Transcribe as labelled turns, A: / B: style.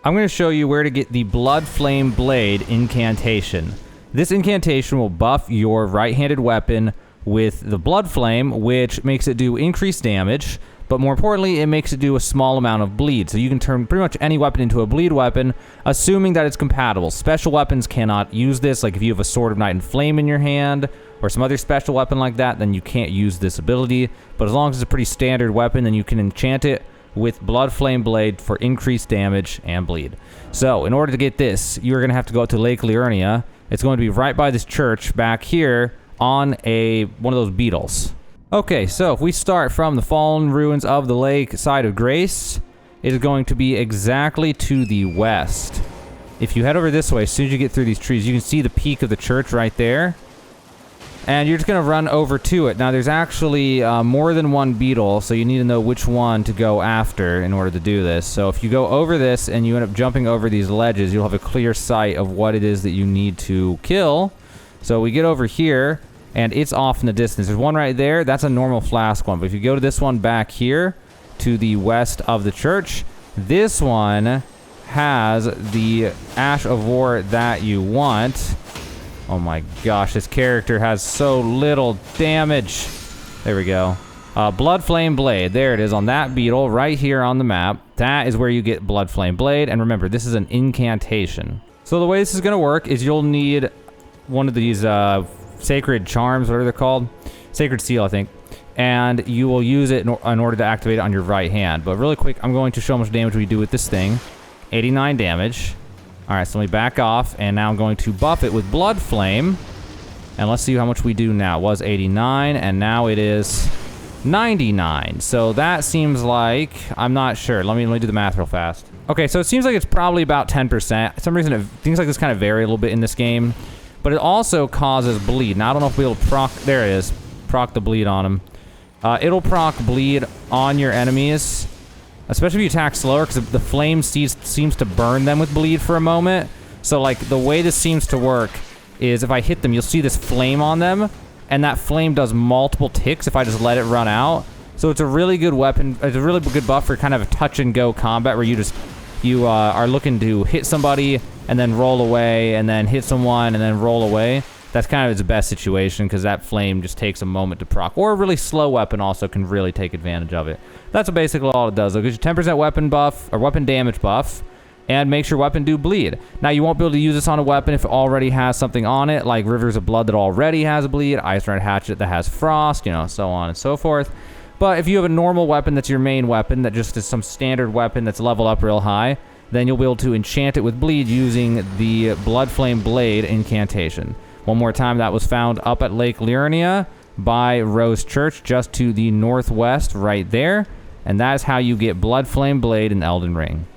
A: I'm going to show you where to get the bloodflame blade incantation. This incantation will buff your right-handed weapon with the bloodflame, which makes it do increased damage, but more importantly, it makes it do a small amount of bleed. So you can turn pretty much any weapon into a bleed weapon, assuming that it's compatible. Special weapons cannot use this, like if you have a Sword of Night and Flame in your hand, or some other special weapon like that, then you can't use this ability. But as long as it's a pretty standard weapon, then you can enchant it with Bloodflame Blade for increased damage and bleed. So in order to get this, you're going to have to go to Lake Liurnia. It's going to be right by this church back here on one of those beetles. Okay, so if we start from the fallen ruins of the lake side of Grace, it is going to be exactly to the west. If you head over this way, as soon as you get through these trees, you can see the peak of the church right there. And you're just going to run over to it. Now, there's actually more than one beetle, so you need to know which one to go after in order to do this. So if you go over this and you end up jumping over these ledges, you'll have a clear sight of what it is that you need to kill. So we get over here, and it's off in the distance. There's one right there. That's a normal flask one. But if you go to this one back here to the west of the church, this one has the Ash of War that you want. Oh my gosh, this character has so little damage. There we go. Bloodflame Blade. There it is on that beetle right here on the map. That is where you get Bloodflame Blade. And remember, this is an incantation. So the way this is going to work is you'll need one of these sacred charms, whatever they're called. Sacred Seal, I think. And you will use it in order to activate it on your right hand. But really quick, I'm going to show how much damage we do with this thing. 89 damage. Alright, so let me back off, and now I'm going to buff it with Blood Flame. And let's see how much we do now. It was 89, and now it is 99. So that seems like... I'm not sure. Let me do the math real fast. Okay, so it seems like it's probably about 10%. For some reason, things like this kind of vary a little bit in this game. But it also causes bleed. Now, I don't know if we'll proc... There it is. Proc the bleed on him. It'll proc bleed on your enemies, especially if you attack slower, because the flame seems to burn them with bleed for a moment. So, like, the way this seems to work is if I hit them, you'll see this flame on them, and that flame does multiple ticks if I just let it run out. So it's a really good weapon. It's a really good buff for kind of a touch-and-go combat where you are looking to hit somebody and then roll away, and then hit someone and then roll away. That's kind of its best situation, because that flame just takes a moment to proc. Or a really slow weapon also can really take advantage of it. That's basically all it does. It gives you 10% weapon buff, or weapon damage buff, and makes your weapon do bleed. Now, you won't be able to use this on a weapon if it already has something on it, like Rivers of Blood that already has a bleed, Ice Red Hatchet that has frost, you know, so on and so forth. But if you have a normal weapon that's your main weapon, that just is some standard weapon that's leveled up real high, then you'll be able to enchant it with bleed using the Bloodflame Blade incantation. One more time, that was found up at Lake Liurnia by Rose Church, just to the northwest right there. And that is how you get Bloodflame Blade in Elden Ring.